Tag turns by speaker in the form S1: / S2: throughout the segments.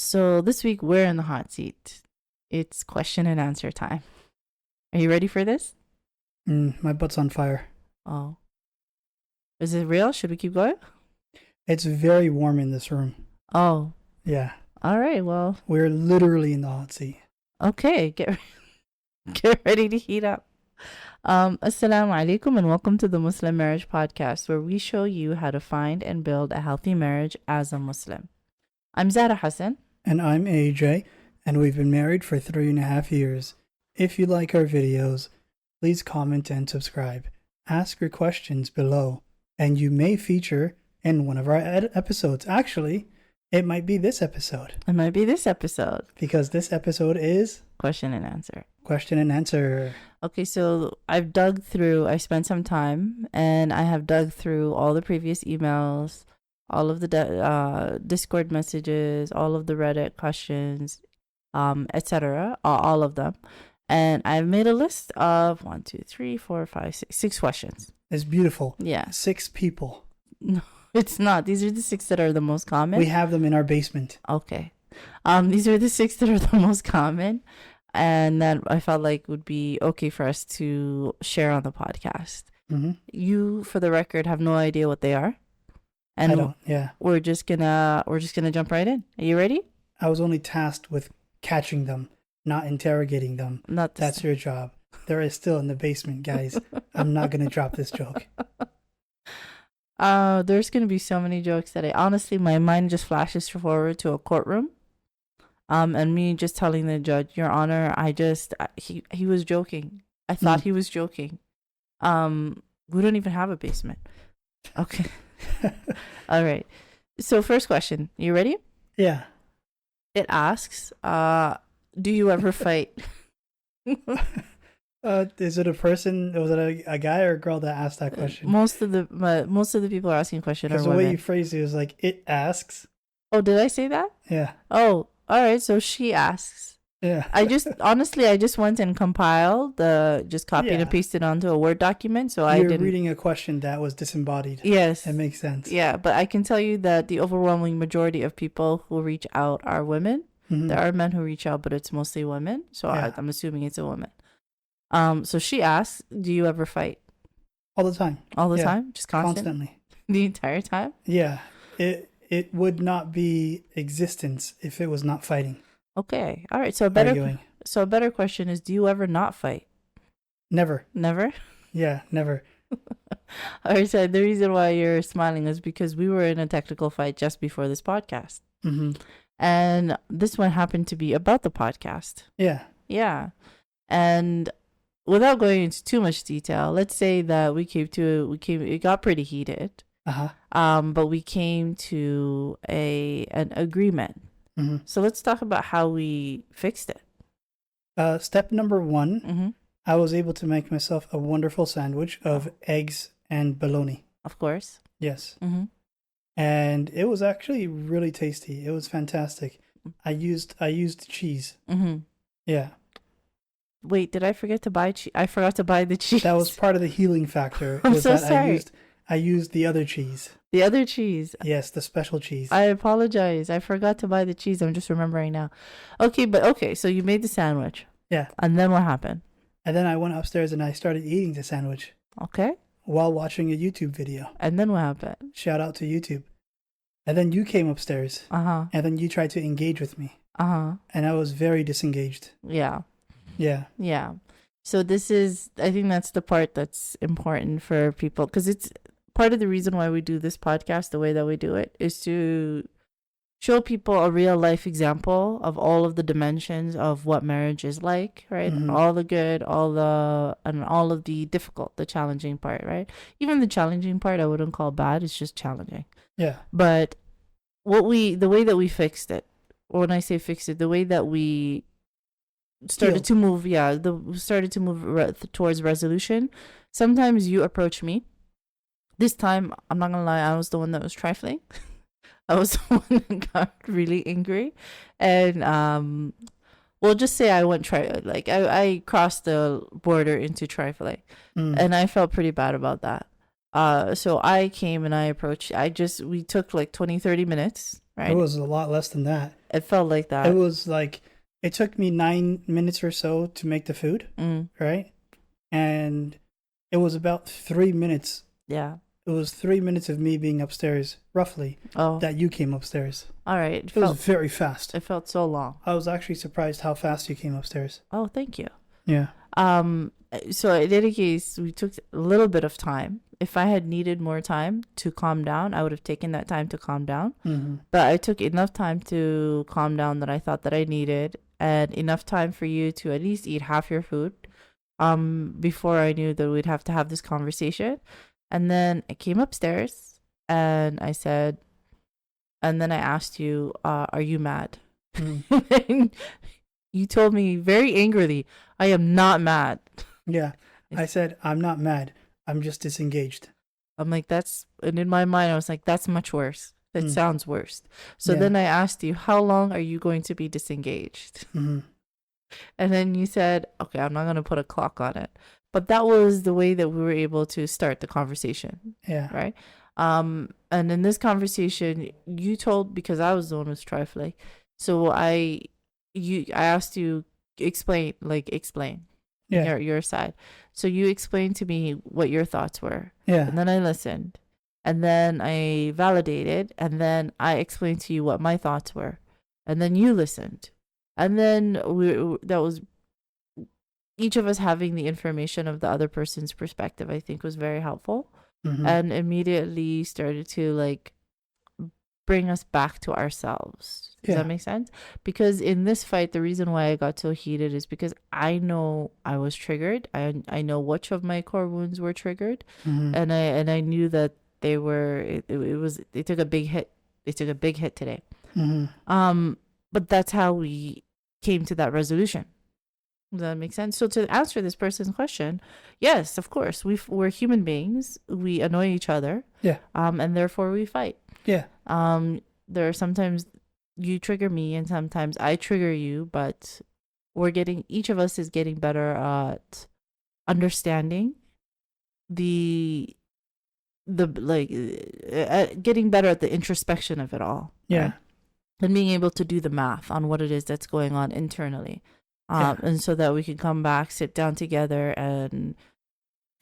S1: So this week we're in the hot seat. It's question and answer time. Are you ready for this?
S2: My butt's on fire.
S1: Oh. Is it real? Should we keep going?
S2: It's very warm in this room.
S1: Oh.
S2: Yeah.
S1: All right, well.
S2: We're literally in the hot seat.
S1: Okay, get ready to heat up. Assalamu alaikum and welcome to the Muslim Marriage Podcast, where we show you how to find and build a healthy marriage as a Muslim. I'm Zara Hassan.
S2: And I'm AJ, and we've been married for 3.5 years. If you like our videos, please comment and subscribe. Ask your questions below, and you may feature in one of our episodes. Actually, it might be this episode.
S1: Because
S2: this episode is...
S1: Question and answer.
S2: Question and answer.
S1: Okay, so I spent some time, and I have dug through all the previous emails, all of the Discord messages, all of the Reddit questions, etc., all of them. And I've made a list of 1, 2, 3, 4, 5, 6 questions.
S2: It's beautiful.
S1: Yeah.
S2: 6 people.
S1: No, it's not. These are the 6 that are the most common.
S2: We have them in our basement.
S1: Okay. These are the 6 that are the most common, and that I felt like would be okay for us to share on the podcast.
S2: Mm-hmm.
S1: You, for the record, have no idea what they are. And
S2: I don't, yeah.
S1: We're just gonna jump right in. Are you ready?
S2: I was only tasked with catching them, not interrogating them. That's your job. They're still in the basement, guys. I'm not gonna drop this joke.
S1: There's gonna be so many jokes that honestly my mind just flashes forward to a courtroom. And me just telling the judge, Your Honor, he was joking. I thought he was joking. We don't even have a basement. Okay. All right. So first question, you ready?
S2: Yeah.
S1: It asks, do you ever fight?
S2: Is it a person? Was it a guy or a girl that asked that question?
S1: Most of the people are asking questions are women.
S2: Because the way you phrased it was like, it asks.
S1: Oh, did I say that?
S2: Yeah.
S1: Oh, all right. So she asks.
S2: Yeah.
S1: I just went and compiled just copied and pasted onto a Word document. So
S2: You're reading a question that was disembodied.
S1: Yes.
S2: That makes sense.
S1: Yeah, but I can tell you that the overwhelming majority of people who reach out are women. Mm-hmm. There are men who reach out, but it's mostly women. So I'm assuming it's a woman. So she asks, do you ever fight?
S2: All the time.
S1: All the time? Just
S2: constantly.
S1: The entire time?
S2: Yeah. It would not be existence if it was not fighting.
S1: Okay. All right. So a better question is, do you ever not fight?
S2: Never.
S1: Never?
S2: Yeah, never.
S1: All right. So the reason why you're smiling is because we were in a technical fight just before this podcast.
S2: Mm-hmm.
S1: And this one happened to be about the podcast.
S2: Yeah.
S1: Yeah. And without going into too much detail, let's say that it got pretty heated.
S2: Uh-huh.
S1: But we came to an agreement.
S2: Mm-hmm.
S1: So let's talk about how we fixed it.
S2: Step number 1,
S1: mm-hmm.
S2: I was able to make myself a wonderful sandwich of eggs and bologna.
S1: Of course.
S2: Yes.
S1: Mm-hmm.
S2: And it was actually really tasty. It was fantastic. I used cheese.
S1: Mm-hmm.
S2: Yeah.
S1: Wait, did I forget to buy cheese? I forgot to buy the cheese.
S2: That was part of the healing factor.
S1: I'm so sorry.
S2: I used the other cheese.
S1: The other cheese?
S2: Yes, the special cheese.
S1: I apologize. I forgot to buy the cheese. I'm just remembering now. Okay, so you made the sandwich.
S2: Yeah.
S1: And then what happened?
S2: And then I went upstairs and I started eating the sandwich.
S1: Okay.
S2: While watching a YouTube video.
S1: And then what happened?
S2: Shout out to YouTube. And then you came upstairs.
S1: Uh-huh.
S2: And then you tried to engage with me.
S1: Uh-huh.
S2: And I was very disengaged.
S1: Yeah.
S2: Yeah.
S1: Yeah. So I think that's the part that's important for people, because it's part of the reason why we do this podcast the way that we do it is to show people a real life example of all of the dimensions of what marriage is like, right?
S2: Mm-hmm.
S1: All the good, all of the difficult, the challenging part, right? Even the challenging part I wouldn't call bad, it's just challenging.
S2: Yeah.
S1: But the way that we fixed it, or when I say fixed it, the way that we started to move towards resolution. Sometimes you approach me. This time, I'm not gonna lie, I was the one that was trifling. I was the one that got really angry, and we'll just say I crossed the border into trifling, and I felt pretty bad about that. So I came and I approached. We took like 20-30 minutes, right?
S2: It was a lot less than that.
S1: It felt like that.
S2: It was like, it took me 9 minutes or so to make the food, right? And it was about 3 minutes.
S1: Yeah.
S2: It was 3 minutes of me being upstairs, roughly, that you came upstairs.
S1: All right.
S2: It was very fast.
S1: It felt so long.
S2: I was actually surprised how fast you came upstairs.
S1: Oh, thank you.
S2: Yeah.
S1: So in any case, we took a little bit of time. If I had needed more time to calm down, I would have taken that time to calm down. But I took enough time to calm down that I thought that I needed, and enough time for you to at least eat half your food before I knew that we'd have to have this conversation. And then I came upstairs and I said, and then I asked you, are you mad? And you told me very angrily, I am not mad.
S2: Yeah. I said, I'm not mad. I'm just disengaged.
S1: I'm like, and in my mind, I was like, that's much worse. That sounds worse. So then I asked you, how long are you going to be disengaged? And then you said, okay, I'm not going to put a clock on it. But that was the way that we were able to start the conversation. Yeah. Right. And in this conversation, you told, because I was the one who was trifling. So I asked you, explain. Your side. So you explained to me what your thoughts were. Yeah. And then I listened. And then I validated. And then I explained to you what my thoughts were. And then you listened. And then that was each of us having the information of the other person's perspective, I think was very helpful. And immediately started to like bring us back to ourselves. Does that make sense? Because in this fight, the reason why I got so heated is because I know I was triggered. I know which of my core wounds were triggered, and I knew that they were. They took a big hit. They took a big hit today. But that's how we came to that resolution. Does that make sense? So to answer this person's question, yes, of course, we're human beings. We annoy each other. Yeah. And therefore we fight. Yeah. There are sometimes you trigger me and sometimes I trigger you, but each of us is getting better at understanding getting better at the introspection of it all. Yeah. Right? And being able to do the math on what it is that's going on internally. And so that we can come back, sit down together and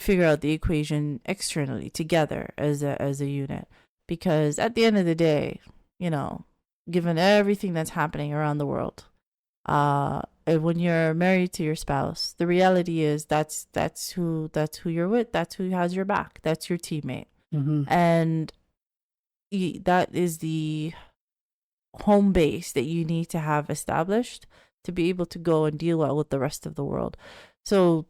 S1: figure out the equation externally together as a unit. Because at the end of the day, given everything that's happening around the world, when you're married to your spouse, the reality is that's who you're with. That's who has your back. That's your teammate. And that is the home base that you need to have established to be able to go and deal well with the rest of the world. So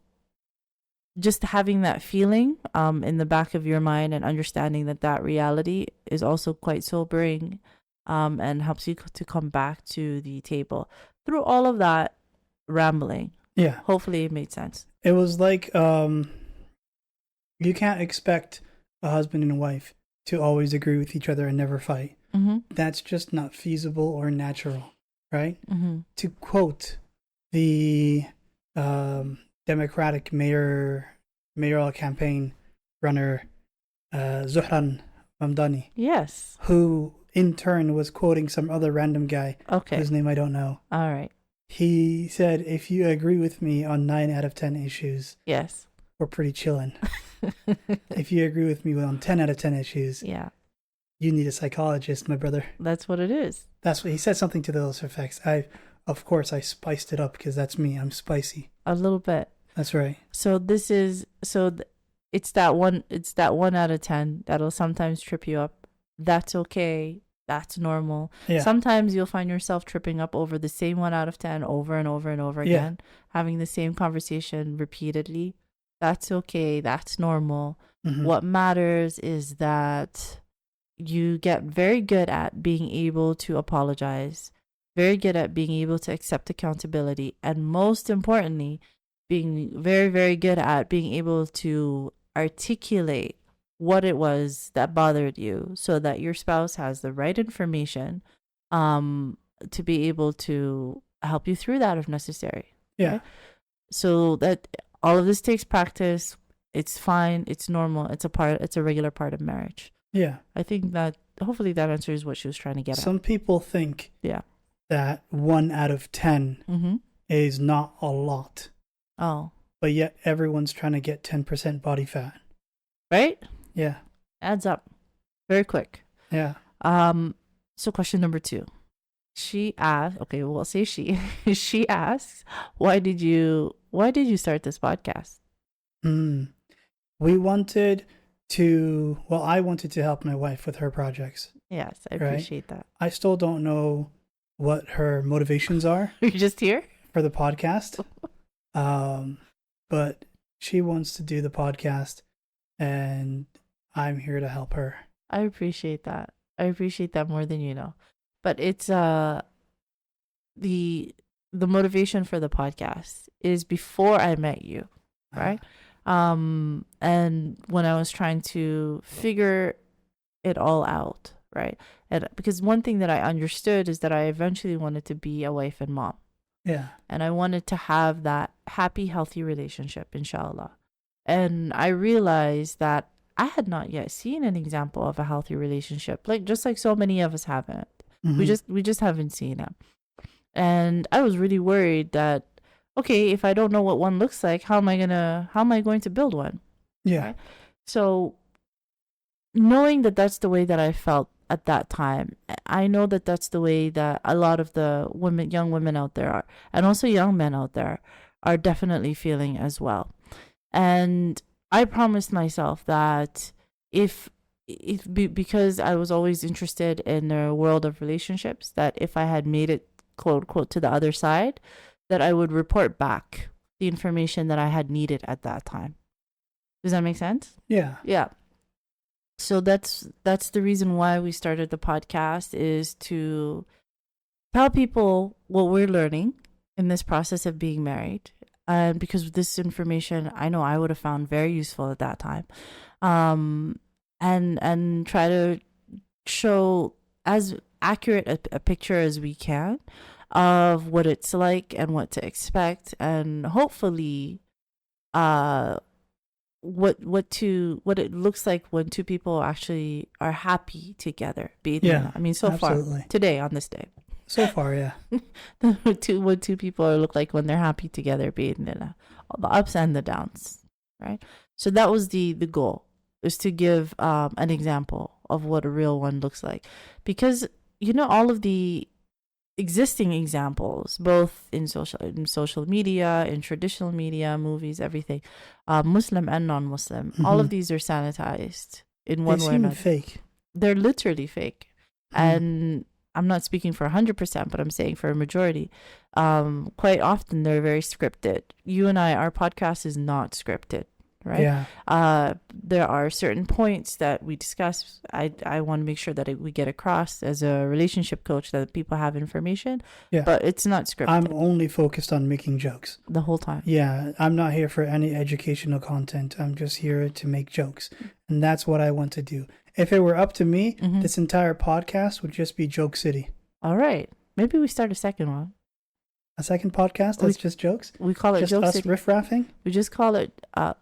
S1: just having that feeling in the back of your mind and understanding that reality is also quite sobering and helps you to come back to the table through all of that rambling. Yeah. Hopefully it made sense.
S2: It was like you can't expect a husband and a wife to always agree with each other and never fight. That's just not feasible or natural, right? To quote the Democratic mayoral campaign runner Zuhran Mamdani. Yes. Who in turn was quoting some other random guy whose name I don't know.
S1: All right.
S2: He said, if you agree with me on 9 out of 10 issues,
S1: yes,
S2: we're pretty chillin'. If you agree with me on 10 out of 10 issues, yeah, you need a psychologist, my brother.
S1: That's what it is.
S2: That's what he said, something to those effects. Of course, I spiced it up because that's me. I'm spicy.
S1: A little bit.
S2: That's right.
S1: So it's that 1 out of 10 that'll sometimes trip you up. That's okay. That's normal. Yeah. Sometimes you'll find yourself tripping up over the same 1 out of 10 over and over and over again, having the same conversation repeatedly. That's okay. That's normal. What matters is that you get very good at being able to apologize, very good at being able to accept accountability, and most importantly, being very, very good at being able to articulate what it was that bothered you so that your spouse has the right information to be able to help you through that if necessary. Yeah. Right? So that all of this takes practice. It's fine. It's normal. It's a regular part of marriage. Yeah. I think that hopefully that answers what she was trying to get at.
S2: Some people think that 1 out of 10
S1: Mm-hmm.
S2: is not a lot,
S1: Oh,
S2: but yet everyone's trying to get 10% body fat.
S1: right?
S2: Yeah.
S1: Adds up very quick.
S2: Yeah.
S1: So question number 2. She asked, okay, well, say she. She asks, why did you start this podcast?
S2: We wanted to, well, I wanted to help my wife with her projects.
S1: Yes, I
S2: Right.
S1: appreciate that.
S2: I still don't know what her motivations are
S1: You're just here?
S2: for the podcast. But she wants to do the podcast and I'm here to help her.
S1: I appreciate that. I appreciate that more than you know. But it's the motivation for the podcast is before I met you, right? And when I was trying to figure it all out, right? And because one thing that I understood is that I eventually wanted to be a wife and mom.
S2: Yeah.
S1: And I wanted to have that happy, healthy relationship, In Shaa Allah. And I realized that I had not yet seen an example of a healthy relationship, just like so many of us haven't.
S2: Mm-hmm.
S1: We just haven't seen it. And I was really worried that, okay, if I don't know what one looks like, how am I going to build one?
S2: Yeah.
S1: Right? So knowing that that's the way that I felt at that time, I know that that's the way that a lot of the young women out there are, and also young men out there are definitely feeling as well. And I promised myself that because I was always interested in the world of relationships, that if I had made it, quote unquote, to the other side, that I would report back the information that I had needed at that time. Does that make sense?
S2: Yeah.
S1: Yeah. So that's the reason why we started the podcast, is to tell people what we're learning in this process of being married. And because this information, I know I would have found very useful at that time. And try to show as accurate a picture as we can of what it's like and what to expect, and hopefully what it looks like when two people actually are happy together.
S2: Yeah.
S1: I mean, so
S2: absolutely.
S1: far today, on this day,
S2: So far, yeah.
S1: what two people look like when they're happy together, all the ups and the downs, right? So that was the goal, is to give an example of what a real one looks like, because all of the existing examples, both in social media, in traditional media, movies, everything, Muslim and non-Muslim, all of these are sanitized in one way or another.
S2: Fake.
S1: They're literally fake. And I'm not speaking for 100%, but I'm saying for a majority. Quite often they're very scripted. You and our podcast is not scripted, right?
S2: Yeah.
S1: There are certain points that we discuss. I want to make sure that we get across as a relationship coach that people have information.
S2: Yeah.
S1: But it's not scripted.
S2: I'm only focused on making jokes
S1: the whole time.
S2: Yeah. I'm not here for any educational content. I'm just here to make jokes. And that's what I want to do. If it were up to me, this entire podcast would just be Joke City.
S1: All right. Maybe we start a second one.
S2: A second podcast that's just jokes?
S1: We call it
S2: just
S1: Joke
S2: us
S1: City.
S2: riff-raffing?
S1: We just call it,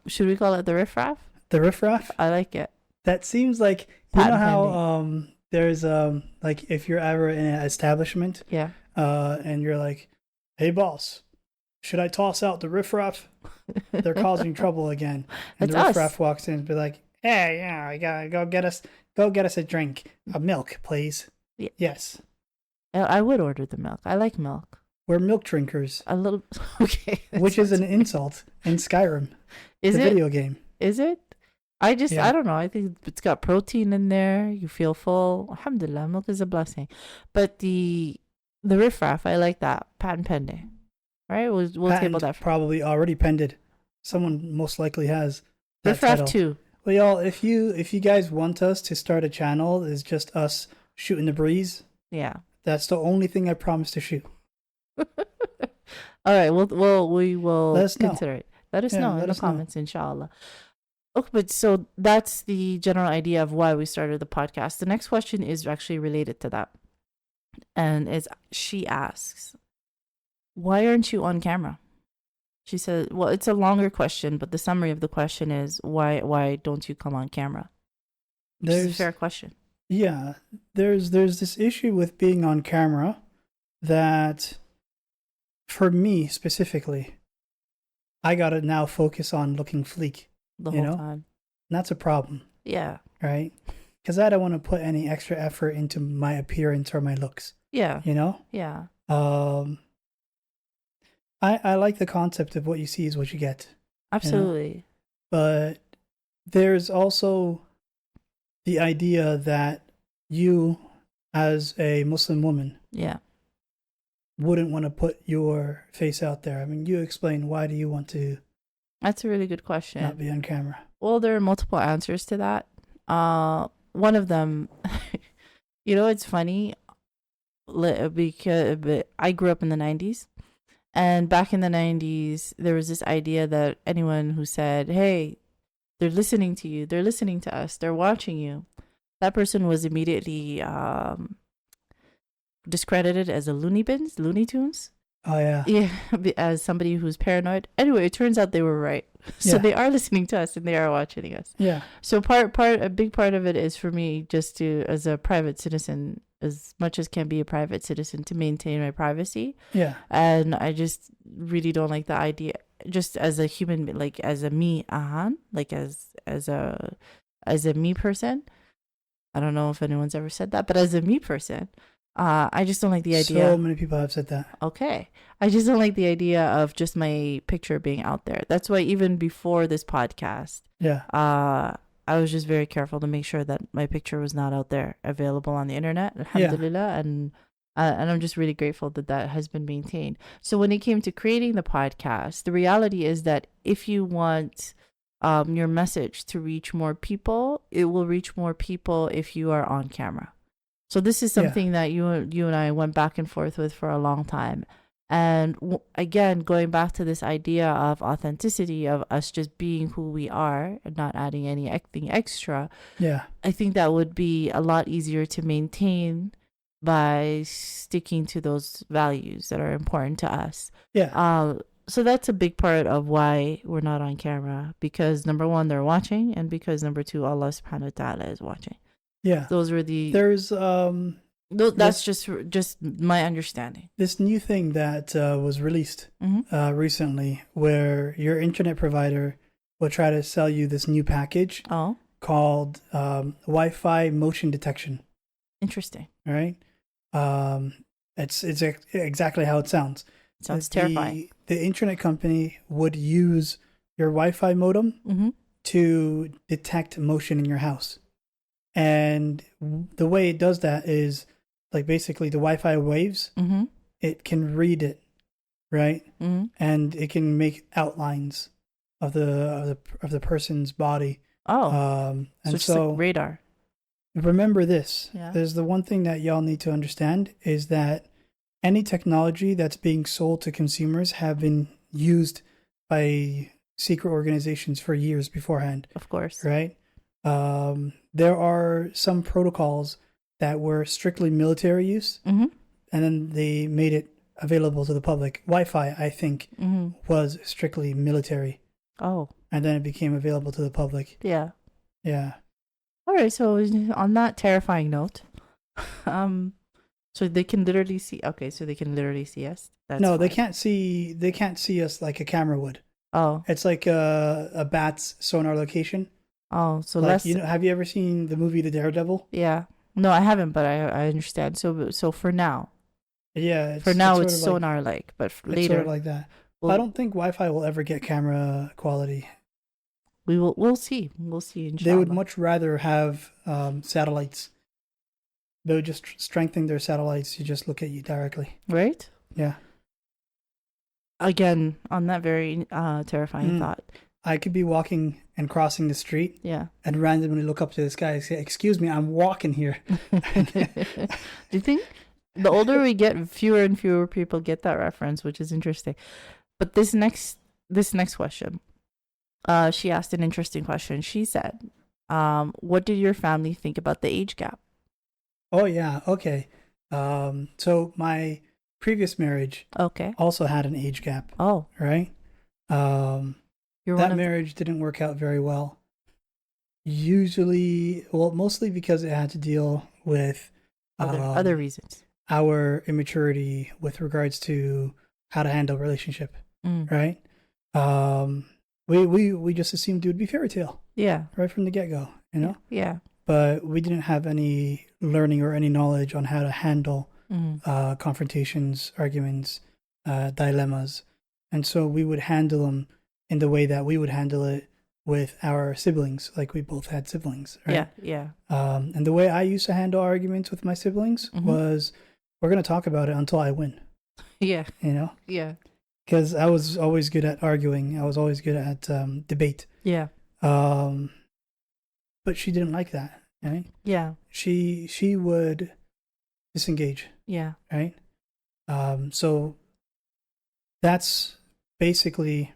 S1: should we call it the riff-raff?
S2: The riff-raff?
S1: I like it.
S2: That seems like, you know how there's, like, if you're ever in an establishment,
S1: yeah,
S2: and you're like, hey, boss, should I toss out the riff-raff? They're causing trouble again. And the riff-raff walks in and be like, hey, yeah, I gotta go get us a drink, a milk, please.
S1: Yeah.
S2: Yes.
S1: I would order the milk. I like milk.
S2: We're milk drinkers.
S1: A little, okay.
S2: Which is an insult in Skyrim.
S1: Is
S2: the
S1: it?
S2: Video game.
S1: Is it? I don't know. I think it's got protein in there. You feel full. Alhamdulillah, milk is a blessing. But the riffraff, I like that. Patent pending. Right? We'll table that.
S2: Probably already pended. Someone most likely has.
S1: Riffraff 2.
S2: Well, y'all, if you guys want us to start a channel, it's just us shooting the breeze.
S1: Yeah.
S2: That's the only thing I promise to shoot.
S1: All right. We will consider it. Let us know in the comments, In Shaa Allah. Okay, but so that's the general idea of why we started the podcast. The next question is actually related to that. And she asks, why aren't you on camera? She said, well, it's a longer question, but the summary of the question is, why don't you come on camera? Which is a fair question.
S2: Yeah, there's this issue with being on camera that for me specifically, I gotta now focus on looking fleek.
S1: The
S2: You
S1: whole
S2: know?
S1: time.
S2: And that's a problem,
S1: Yeah.
S2: right? Because I don't want to put any extra effort into my appearance or my looks.
S1: Yeah.
S2: You know?
S1: Yeah.
S2: I like the concept of what you see is what you get.
S1: Absolutely.
S2: But there's also the idea that you, as a Muslim woman,
S1: Yeah.
S2: wouldn't want to put your face out there. I mean, you explain, why do you want to
S1: That's a really good question.
S2: not be on camera?
S1: Well, there are multiple answers to that. One of them, it's funny because I grew up in the 90s. And back in the 90s, there was this idea that anyone who said, hey, they're listening to you, they're listening to us, they're watching you, that person was immediately discredited as a Looney Tunes.
S2: Oh, yeah.
S1: Yeah, as somebody who's paranoid. Anyway, it turns out they were right. So
S2: Yeah.
S1: they are listening to us and they are watching us.
S2: Yeah.
S1: So a big part of it is for me just to, as a private citizen, as much as can be a private citizen, to maintain my privacy.
S2: Yeah.
S1: And I just really don't like the idea, just as a human, like as a me, like as a me person. I don't know if anyone's ever said that, but as a me person, I just don't like the idea.
S2: So many people have said that.
S1: Okay. I just don't like the idea of just my picture being out there. That's why even before this podcast,
S2: Yeah.
S1: I was just very careful to make sure that my picture was not out there available on the internet. Alhamdulillah. And I'm just really grateful that that has been maintained. So when it came to creating the podcast, the reality is that if you want your message to reach more people, it will reach more people if you are on camera. So this is something that you and I went back and forth with for a long time. And again, going back to this idea of authenticity, of us just being who we are and not adding anything extra.
S2: Yeah.
S1: I think that would be a lot easier to maintain by sticking to those values that are important to us.
S2: Yeah.
S1: So that's a big part of why we're not on camera, because number one, they're watching, and because number two, Allah subhanahu wa ta'ala is watching.
S2: Yeah.
S1: Those were the...
S2: There's
S1: that's just my understanding.
S2: This new thing that was released recently, where your internet provider will try to sell you this new package called Wi-Fi motion detection.
S1: Interesting.
S2: All right. It's exactly how it sounds.
S1: It sounds terrifying.
S2: The internet company would use your Wi-Fi modem to detect motion in your house. And the way it does that is, like, basically the Wi-Fi waves, it can read it, right? And it can make outlines of the person's body.
S1: And so like radar.
S2: Remember this.
S1: Yeah.
S2: There's the one thing that y'all need to understand is that any technology that's being sold to consumers have been used by secret organizations for years beforehand.
S1: Of course.
S2: Right? There are some protocols that were strictly military use, and then they made it available to the public. Wi-Fi, I think, was strictly military.
S1: Oh.
S2: And then it became available to the public.
S1: Yeah.
S2: Yeah.
S1: All right. So on that terrifying note, so they can literally see. Okay, so they can literally see us. That's
S2: no,
S1: fine.
S2: they can't see. They can't see us like a camera would.
S1: Oh.
S2: It's like a bat's sonar location.
S1: Oh, so
S2: like,
S1: less.
S2: have you ever seen the movie The Daredevil?
S1: Yeah. No, I haven't, but I understand. So for now.
S2: Yeah.
S1: It's sonar like, but later.
S2: It's sort of like that. I don't think Wi-Fi will ever get camera quality.
S1: We'll see. We'll see. In Shaa Allah.
S2: They would much rather have satellites. They would just strengthen their satellites. You just look at you directly.
S1: Right?
S2: Yeah.
S1: Again, on that very terrifying thought.
S2: I could be walking and crossing the street.
S1: Yeah.
S2: And randomly look up to this guy and say, "Excuse me, I'm walking here."
S1: Do you think the older we get, fewer and fewer people get that reference, which is interesting. But this next question, she asked an interesting question. She said, what did your family think about the age gap?
S2: Oh, yeah. Okay. So my previous marriage also had an age gap.
S1: Oh.
S2: Right? That marriage didn't work out very well. Mostly because it had to deal with
S1: other reasons.
S2: our immaturity with regards to how to handle a relationship, right? We just assumed it would be fairy tale, right from the get go, you know.
S1: Yeah.
S2: But we didn't have any learning or any knowledge on how to handle confrontations, arguments, dilemmas, and so we would handle them in the way that we would handle it with our siblings, like we both had siblings, right?
S1: Yeah.
S2: And the way I used to handle arguments with my siblings was, we're going to talk about it until I win.
S1: Yeah.
S2: You know?
S1: Yeah.
S2: Because I was always good at arguing. I was always good at debate.
S1: Yeah.
S2: But she didn't like that, right?
S1: Yeah.
S2: She would disengage.
S1: Yeah.
S2: Right? So that's basically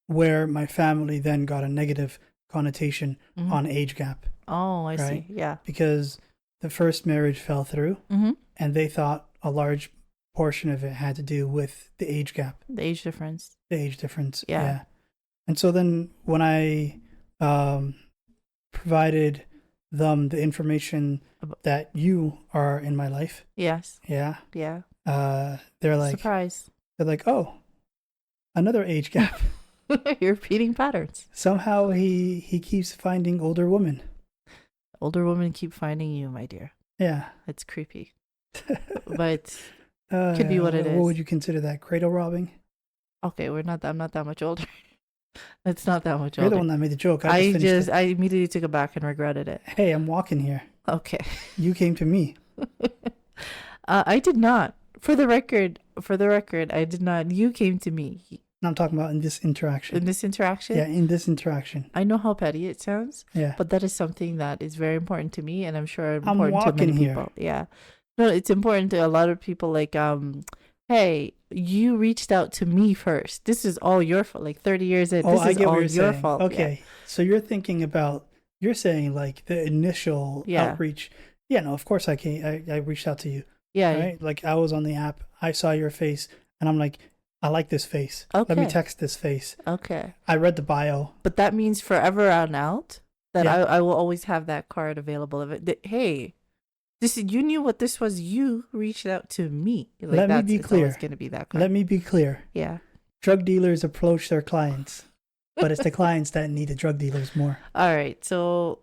S2: where my family then got a negative connotation on age gap.
S1: Oh, I
S2: right?
S1: see. Yeah.
S2: Because the first marriage fell through, and they thought a large portion of it had to do with the age gap.
S1: The age difference.
S2: The age difference.
S1: Yeah.
S2: And so then when I provided them the information that you are in my life.
S1: Yes.
S2: Yeah.
S1: Yeah.
S2: They're like,
S1: surprise.
S2: They're like, oh, another age gap.
S1: You're repeating patterns.
S2: Somehow he keeps finding older women.
S1: Older women keep finding you, my dear.
S2: Yeah.
S1: It's creepy. But could be what it is.
S2: What would you consider that? Cradle robbing?
S1: Okay, I'm not that much older. It's not that much
S2: You're
S1: older.
S2: the one that made the joke.
S1: I immediately took it back and regretted it.
S2: Hey, I'm walking here.
S1: Okay.
S2: You came to me.
S1: I did not. For the record, I did not. You came to me.
S2: I'm talking about in this interaction.
S1: In this interaction?
S2: Yeah, in this interaction.
S1: I know how petty it sounds.
S2: Yeah.
S1: But that is something that is very important to me, and I'm sure important to many
S2: here.
S1: people. Yeah. No, it's important to a lot of people. Like, hey, you reached out to me first. This is all your fault. Like 30 years in, this is all your fault.
S2: Okay. Yeah. So you're thinking about, you're saying like the initial outreach. Yeah, no, of course I reached out to you.
S1: Yeah.
S2: Right? Like I was on the app, I saw your face, and I'm like, I like this face.
S1: Okay.
S2: Let me text this face.
S1: Okay.
S2: I read the bio.
S1: But that means forever on out that I will always have that card available of it. Hey, you knew what this was. You reached out to me. Like,
S2: Let me be clear.
S1: It's going to be that card.
S2: Let me be clear.
S1: Yeah.
S2: Drug dealers approach their clients, but it's the clients that need the drug dealers more.
S1: All right. So,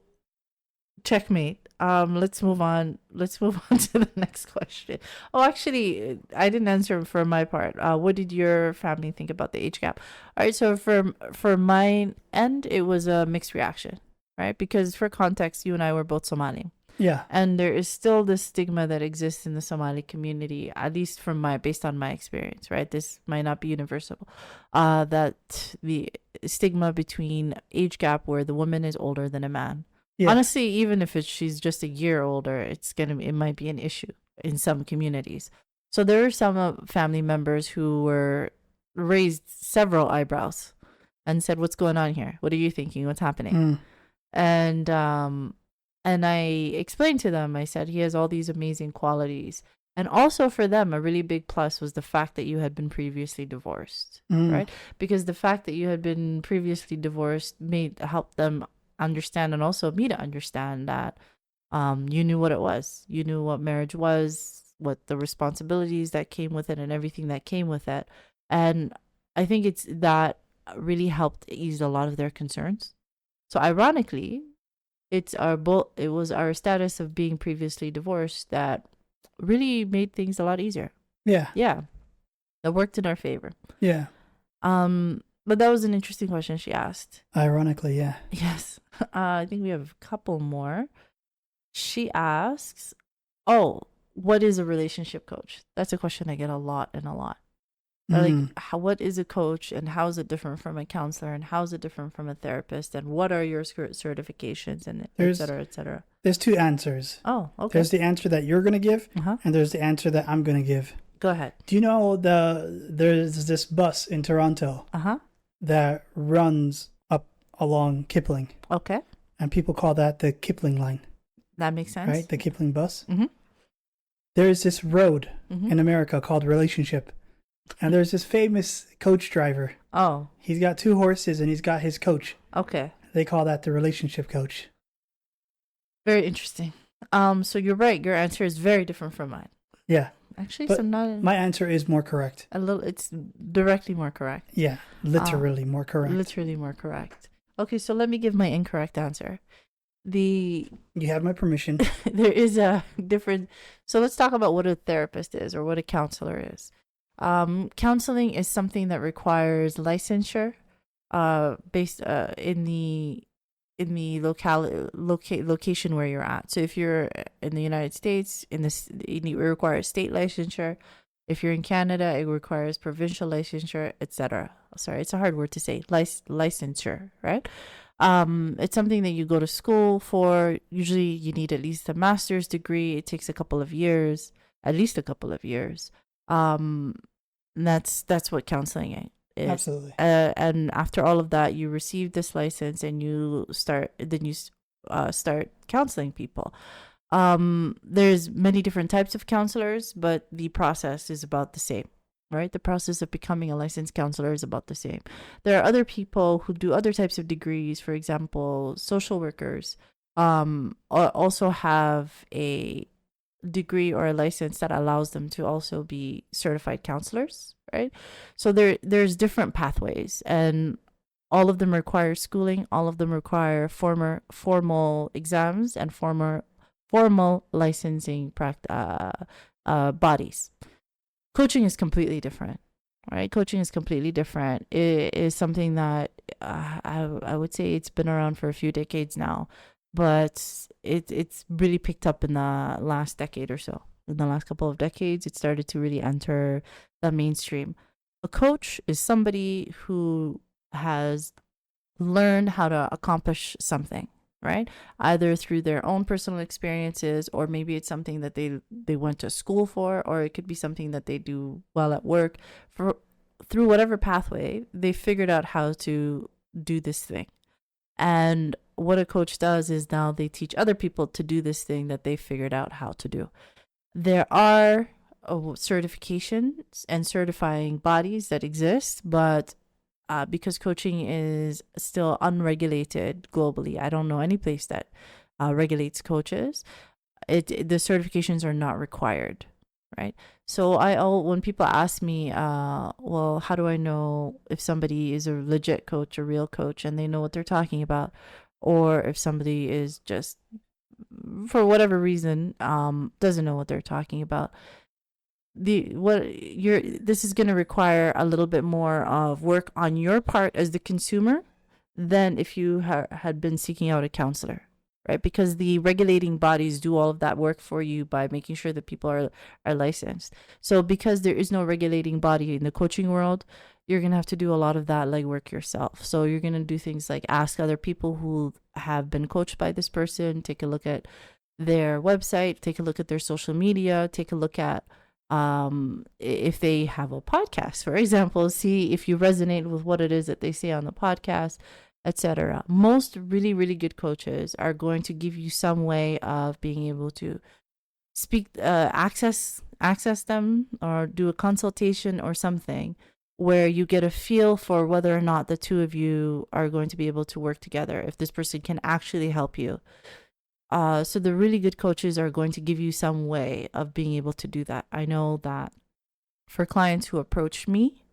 S1: checkmate. Let's move on. Let's move on to the next question. Oh, actually, I didn't answer for my part. What did your family think about the age gap? All right. So for my end, it was a mixed reaction, right? Because for context, you and I were both Somali.
S2: Yeah.
S1: And there is still this stigma that exists in the Somali community, at least based on my experience, right? This might not be universal. That the stigma between age gap where the woman is older than a man. Yeah. Honestly, even if she's just a year older, it might be an issue in some communities. So there are some family members who were raised several eyebrows and said, "What's going on here? What are you thinking? What's happening?" And I explained to them, I said, he has all these amazing qualities. And also for them, a really big plus was the fact that you had been previously divorced, right? Because the fact that you had been previously divorced helped them understand, and also me to understand that you knew what it was. You knew what marriage was, what the responsibilities that came with it and everything that came with it. And I think that really helped ease a lot of their concerns. So ironically, it was our status of being previously divorced that really made things a lot easier.
S2: Yeah.
S1: Yeah. That worked in our favor.
S2: Yeah.
S1: But that was an interesting question she asked.
S2: Ironically, yeah.
S1: Yes. I think we have a couple more. She asks, what is a relationship coach? That's a question I get a lot and a lot. Like, what is a coach, and how is it different from a counselor, and how is it different from a therapist, and what are your certifications, and et cetera, et cetera? There's
S2: two answers.
S1: Oh, okay.
S2: There's the answer that you're going to give, and there's the answer that I'm going to give.
S1: Go ahead.
S2: Do you know there's this bus in Toronto that runs up along Kipling?
S1: Okay.
S2: And people call that the Kipling line.
S1: That makes sense.
S2: Right? The Kipling bus. There's this road in America called Relationship. And there's this famous coach driver.
S1: Oh.
S2: He's got 2 horses and he's got his coach.
S1: Okay.
S2: They call that the relationship coach.
S1: Very interesting. So you're right. Your answer is very different from mine.
S2: Yeah.
S1: Actually,
S2: But
S1: so not
S2: my answer is more correct.
S1: a little. It's directly more correct.
S2: Yeah, literally more correct.
S1: Literally more correct. Okay, so let me give my incorrect answer. The
S2: You have my permission.
S1: there is a different. So let's talk about what a therapist is or what a counselor is. Counseling is something that requires licensure, based in the location where you're at. So if you're in the United States, it requires state licensure. If you're in Canada, it requires provincial licensure, etc. Sorry, it's a hard word to say. Licensure, right? It's something that you go to school for. Usually, you need at least a master's degree. It takes a couple of years, at least a couple of years. And that's what counseling is.
S2: Absolutely.
S1: And after all of that, you receive this license and you start counseling people. There's many different types of counselors, but the process is about the same, right? The process of becoming a licensed counselor is about the same. There are other people who do other types of degrees. For example, social workers also have a degree or a license that allows them to also be certified counselors, right? So there's different pathways, and all of them require schooling. All of them require formal exams and formal licensing bodies. Coaching is completely different, right? Coaching is completely different. It is something that I would say it's been around for a few decades now, but it's really picked up in the last decade or so. In the last couple of decades, it started to really enter the mainstream. A coach is somebody who has learned how to accomplish something, right? Either through their own personal experiences, or maybe it's something that they went to school for, or it could be something that they do while at work. Through whatever pathway, they figured out how to do this thing. And what a coach does is now they teach other people to do this thing that they figured out how to do. There are certifications and certifying bodies that exist, but because coaching is still unregulated globally, I don't know any place that regulates coaches. The certifications are not required, right? So when people ask me, well, how do I know if somebody is a legit coach, a real coach, and they know what they're talking about, or if somebody is just, for whatever reason, doesn't know what they're talking about? This is going to require a little bit more of work on your part as the consumer than if you had been seeking out a counselor, right? Because the regulating bodies do all of that work for you by making sure that people are licensed. So because there is no regulating body in the coaching world, you're going to have to do a lot of that legwork yourself. So you're going to do things like ask other people who have been coached by this person, take a look at their website, take a look at their social media, take a look at if they have a podcast, for example, see if you resonate with what it is that they say on the podcast, etc. Most really, really good coaches are going to give you some way of being able to speak, access them, or do a consultation or something where you get a feel for whether or not the two of you are going to be able to work together, if this person can actually help you. So the really good coaches are going to give you some way of being able to do that. I know that for clients who approach me,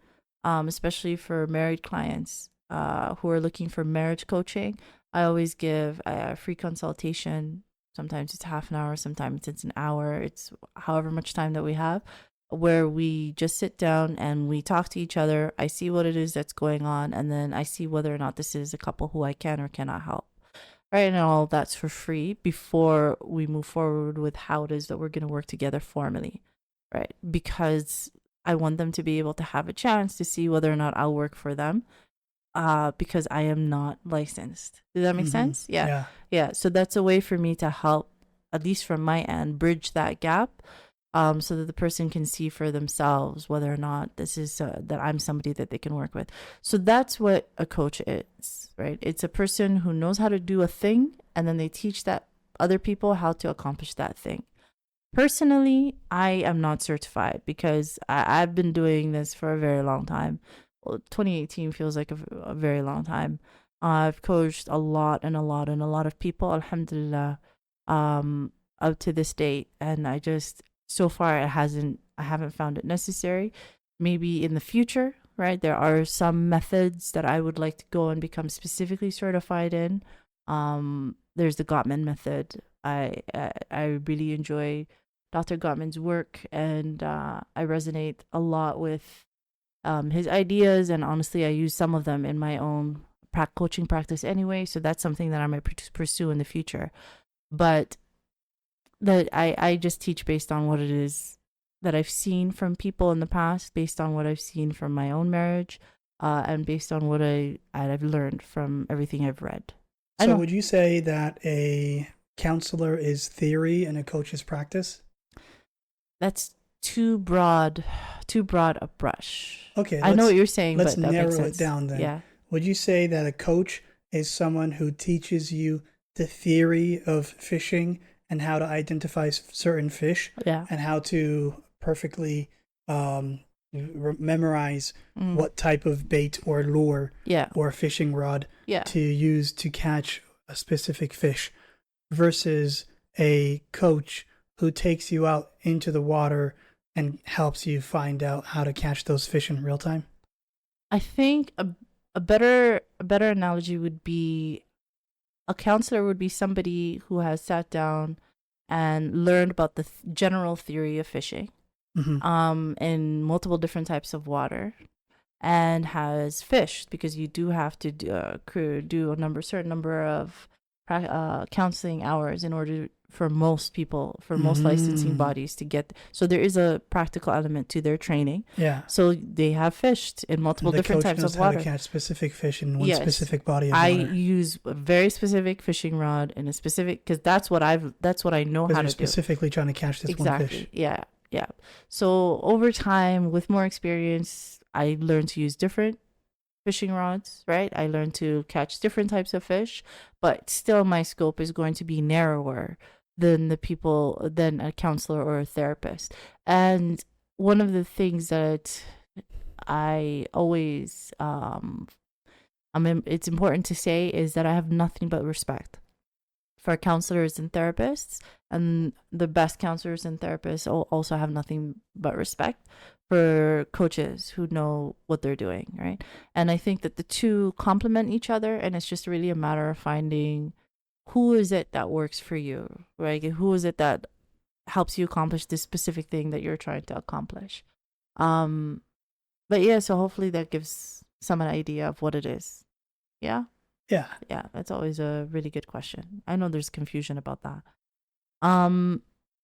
S1: especially for married clients who are looking for marriage coaching, I always give a free consultation. Sometimes it's half an hour, sometimes it's an hour. It's however much time that we have, where we just sit down and we talk to each other. I see what it is that's going on, and then I see whether or not this is a couple who I can or cannot help. Right, and all that's for free before we move forward with how it is that we're going to work together formally, right? Because I want them to be able to have a chance to see whether or not I'll work for them, because I am not licensed. Does that make sense? Yeah. So that's a way for me to help, at least from my end, bridge that gap, so that the person can see for themselves whether or not this is that I'm somebody that they can work with. So that's what a coach is, right? It's a person who knows how to do a thing, and then they teach that other people how to accomplish that thing. Personally, I am not certified because I've been doing this for a very long time. Well, 2018 feels like a very long time. I've coached a lot of people, alhamdulillah. up to this date, and so far I haven't found it necessary. Maybe in the future, right? There are some methods that I would like to go and become specifically certified in. There's the Gottman method. I really enjoy Dr. Gottman's work, and I resonate a lot with his ideas, and honestly I use some of them in my own coaching practice anyway, so that's something that I might pursue in the future. But that I just teach based on what it is that I've seen from people in the past, based on what I've seen from my own marriage, and based on what I've learned from everything I've read.
S2: So would you say that a counselor is theory and a coach is practice?
S1: That's too broad a brush.
S2: Okay,
S1: I know what you're saying,
S2: let's
S1: but that
S2: narrow
S1: makes sense.
S2: it down then.
S1: Yeah.
S2: Would you say that a coach is someone who teaches you the theory of fishing and how to identify certain fish, and how to perfectly memorize what type of bait or lure or fishing rod to use to catch a specific fish, versus a coach who takes you out into the water and helps you find out how to catch those fish in real time?
S1: I think a better analogy would be a counselor would be somebody who has sat down and learned about the general theory of fishing in multiple different types of water, and has fished, because you do have to do a certain number of counseling hours in order for most people, for most licensing bodies to get. So there is a practical element to their training. Yeah. So they have fished in multiple different types of water.
S2: How to catch specific fish in one specific body of water.
S1: I use a very specific fishing rod in a specific, because that's what I know how to do.
S2: Specifically trying to catch this one fish.
S1: Yeah. Yeah. So over time, with more experience, I learned to use different fishing rods, right? I learned to catch different types of fish, but still my scope is going to be narrower than a counselor or a therapist. And one of the things that I always it's important to say is that I have nothing but respect for counselors and therapists, and the best counselors and therapists also have nothing but respect for coaches who know what they're doing, right? And I think that the two complement each other, and it's just really a matter of finding who is it that works for you, right? Who is it that helps you accomplish this specific thing that you're trying to accomplish. But yeah, so hopefully that gives some an idea of what it is. Yeah? Yeah, that's always a really good question. I know there's confusion about that.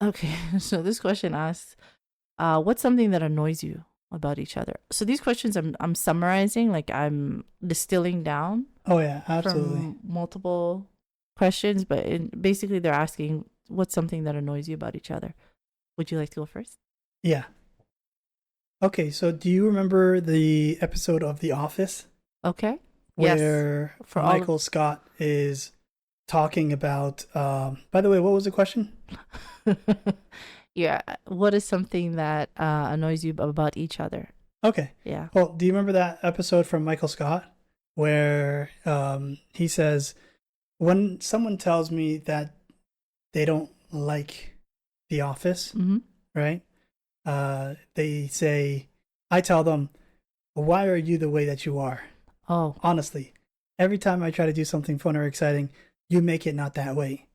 S1: Okay, so this question asks, what's something that annoys you about each other? So these questions I'm summarizing, like I'm distilling down.
S2: Oh yeah, absolutely.
S1: From multiple questions, but basically they're asking what's something that annoys you about each other. Would you like to go first?
S2: Yeah. Okay, so do you remember the episode of The Office?
S1: Okay.
S2: Where Michael Scott is talking about, by the way, what was the question?
S1: Yeah. What is something that annoys you about each other?
S2: Okay.
S1: Yeah.
S2: Well, do you remember that episode from Michael Scott where he says, when someone tells me that they don't like The Office, right? They say, I tell them, why are you the way that you are? Oh, honestly, every time I try to do something fun or exciting, you make it not that way.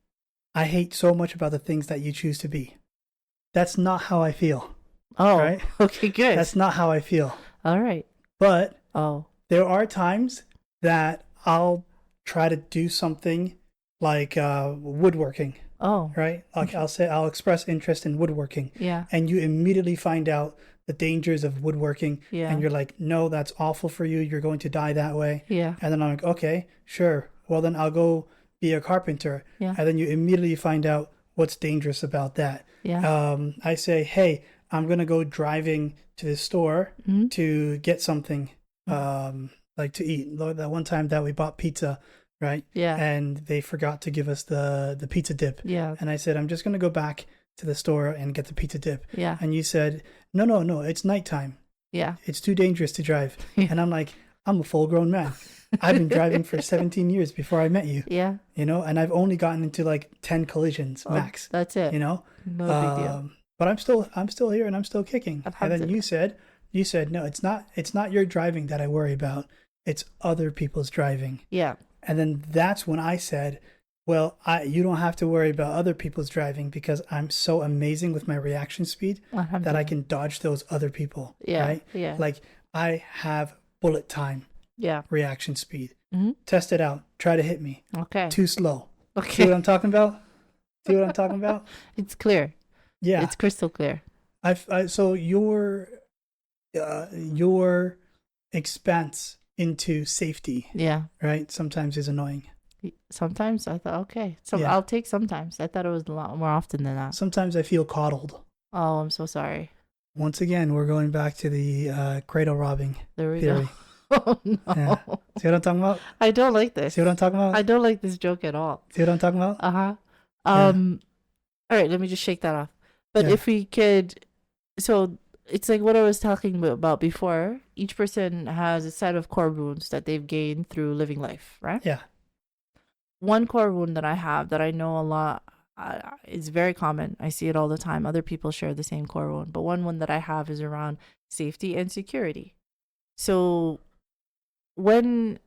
S2: I hate so much about the things that you choose to be. That's not how I feel. Oh, right?
S1: Okay, good.
S2: That's not how I feel.
S1: All right.
S2: But there are times that I'll try to do something like woodworking. Oh, right. Like I'll express interest in woodworking. Yeah. And you immediately find out the dangers of woodworking. Yeah. And you're like, no, that's awful for you. You're going to die that way. Yeah. And then I'm like, okay, sure. Well, then I'll go be a carpenter. Yeah. And then you immediately find out what's dangerous about that. Yeah. I say, hey, I'm going to go driving to the store to get something like to eat. That one time that we bought pizza, right? Yeah. And they forgot to give us the pizza dip. Yeah. And I said, I'm just going to go back to the store and get the pizza dip. Yeah. And you said, no, it's nighttime. Yeah. It's too dangerous to drive. And I'm like, I'm a full-grown man. I've been driving for 17 years before I met you.
S1: Yeah.
S2: You know, and I've only gotten into like 10 collisions max.
S1: That's it.
S2: You know,
S1: No big deal.
S2: but I'm still here and I'm still kicking. And then you said, no, it's not your driving that I worry about. It's other people's driving.
S1: Yeah.
S2: And then that's when I said, well, you don't have to worry about other people's driving because I'm so amazing with my reaction speed that I can dodge those other people.
S1: Yeah.
S2: Right?
S1: Yeah.
S2: Like I have bullet time.
S1: Yeah.
S2: Reaction speed.
S1: Mm-hmm.
S2: Test it out. Try to hit me.
S1: Okay.
S2: Too slow.
S1: Okay.
S2: See what I'm talking about?
S1: It's clear.
S2: Yeah.
S1: It's crystal clear.
S2: So your expense into safety.
S1: Yeah.
S2: Right. Sometimes is annoying.
S1: Sometimes I thought, okay. I'll take sometimes. I thought it was a lot more often than that.
S2: Sometimes I feel coddled.
S1: Oh, I'm so sorry.
S2: Once again, we're going back to the cradle robbing
S1: theory.
S2: Go.
S1: Oh, no.
S2: Yeah. See what I'm talking about?
S1: I don't like this.
S2: See what I'm talking about?
S1: I don't like this joke at all.
S2: See what I'm talking about?
S1: Uh-huh.
S2: Yeah.
S1: All right, let me just shake that off. But
S2: Yeah.
S1: if we could, so it's like what I was talking about before. Each person has a set of core wounds that they've gained through living life, right?
S2: Yeah.
S1: One core wound that I have that I know a lot, it's very common. I see it all the time. Other people share the same core wound. But one that I have is around safety and security. So when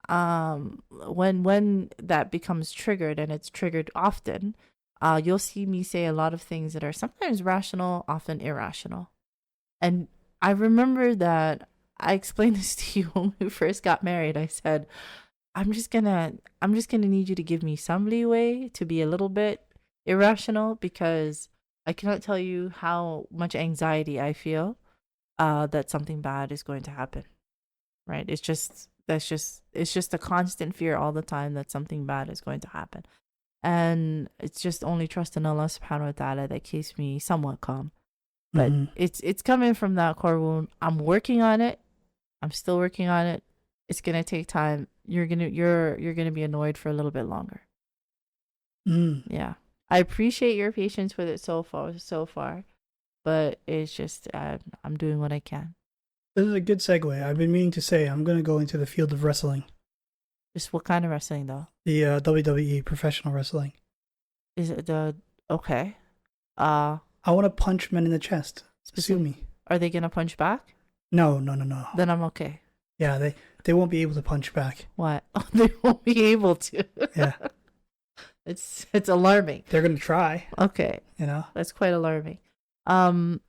S1: that becomes triggered, and it's triggered often, you'll see me say a lot of things that are sometimes rational, often irrational. And I remember that I explained this to you when we first got married. I said, I'm just gonna need you to give me some leeway to be a little bit irrational, because I cannot tell you how much anxiety I feel that something bad is going to happen. Right? It's just a constant fear all the time that something bad is going to happen. And it's just only trust in Allah subhanahu wa ta'ala that keeps me somewhat calm. But it's coming from that core wound. I'm working on it. I'm still working on it. It's gonna take time. You're gonna be annoyed for a little bit longer. Yeah. I appreciate your patience with it so far. But it's just I'm doing what I can.
S2: This is a good segue. I've been meaning to say I'm going to go into the field of wrestling.
S1: Just what kind of wrestling, though?
S2: The WWE professional wrestling.
S1: Is it okay?
S2: I want to punch men in the chest. Sue me.
S1: Are they gonna punch back?
S2: No.
S1: Then I'm okay.
S2: Yeah, they won't be able to punch back.
S1: What? Oh, they won't be able to.
S2: Yeah.
S1: It's alarming.
S2: They're going to try.
S1: Okay.
S2: You know?
S1: That's quite alarming. And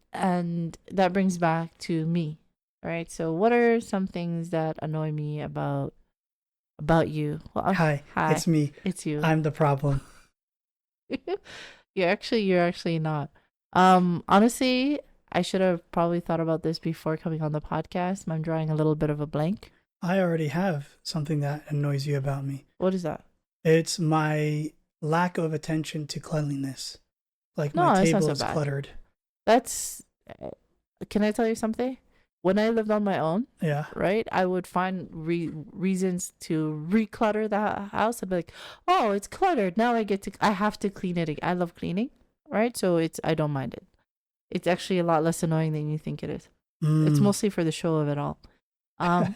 S1: that brings back to me. All right. So what are some things that annoy me about you? Well,
S2: Hi. It's me.
S1: It's you.
S2: I'm the problem.
S1: You're actually not. Honestly, I should have probably thought about this before coming on the podcast. I'm drawing a little bit of a blank.
S2: I already have something that annoys you about me.
S1: What is that?
S2: It's my lack of attention to cleanliness. Like
S1: No,
S2: my
S1: that's not
S2: table
S1: so
S2: is
S1: bad.
S2: cluttered.
S1: That's. Can I tell you something? When I lived on my own,
S2: Yeah.
S1: right, I would find reasons to reclutter the house. I'd be like, oh, it's cluttered. Now I have to clean it. I love cleaning, right? So I don't mind it. It's actually a lot less annoying than you think it is. It's mostly for the show of it all. But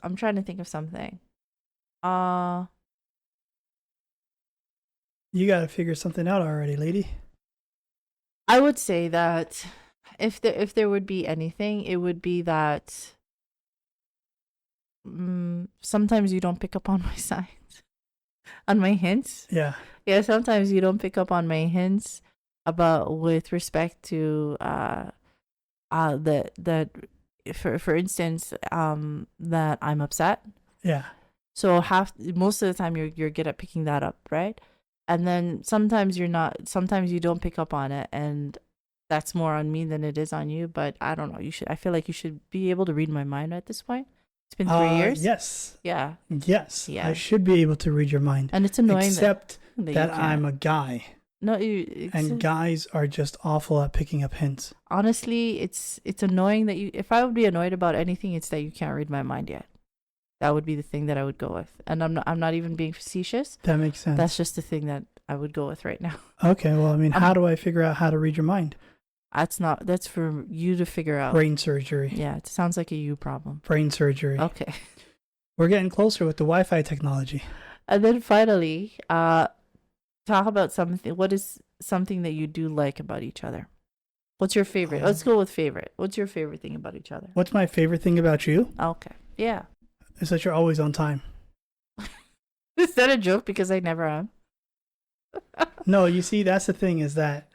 S1: I'm trying to think of something.
S2: You got to figure something out already, lady.
S1: I would say that if there would be anything, it would be that sometimes you don't pick up on my signs, on my hints.
S2: Yeah.
S1: Yeah, sometimes you don't pick up on my hints about with respect to that for instance that I'm upset.
S2: Yeah.
S1: So most of the time you're good at picking that up, right? And then sometimes you're not. Sometimes you don't pick up on it, and that's more on me than it is on you. But I don't know. I feel like you should be able to read my mind at this point. It's been 3 years.
S2: Yes.
S1: Yeah.
S2: Yes.
S1: Yeah.
S2: I should be able to read your mind.
S1: And it's annoying.
S2: Except
S1: that
S2: that I'm a guy.
S1: No,
S2: and guys are just awful at picking up hints.
S1: Honestly, it's annoying that you. If I would be annoyed about anything, it's that you can't read my mind yet. That would be the thing that I would go with, and I'm not even being facetious.
S2: That makes sense.
S1: That's just the thing that I would go with right now.
S2: Okay, well, I mean, how do I figure out how to read your mind?
S1: That's for you to figure out.
S2: Brain surgery.
S1: Yeah, it sounds like a you problem.
S2: Brain surgery.
S1: Okay.
S2: We're getting closer with the Wi-Fi technology.
S1: And then finally, talk about something. What is something that you do like about each other? What's your favorite? Let's go with favorite. What's your favorite thing about each other?
S2: What's my favorite thing about you?
S1: Okay. Yeah.
S2: Is that you're always on time.
S1: Is that a joke? Because I never am.
S2: No, you see, that's the thing is that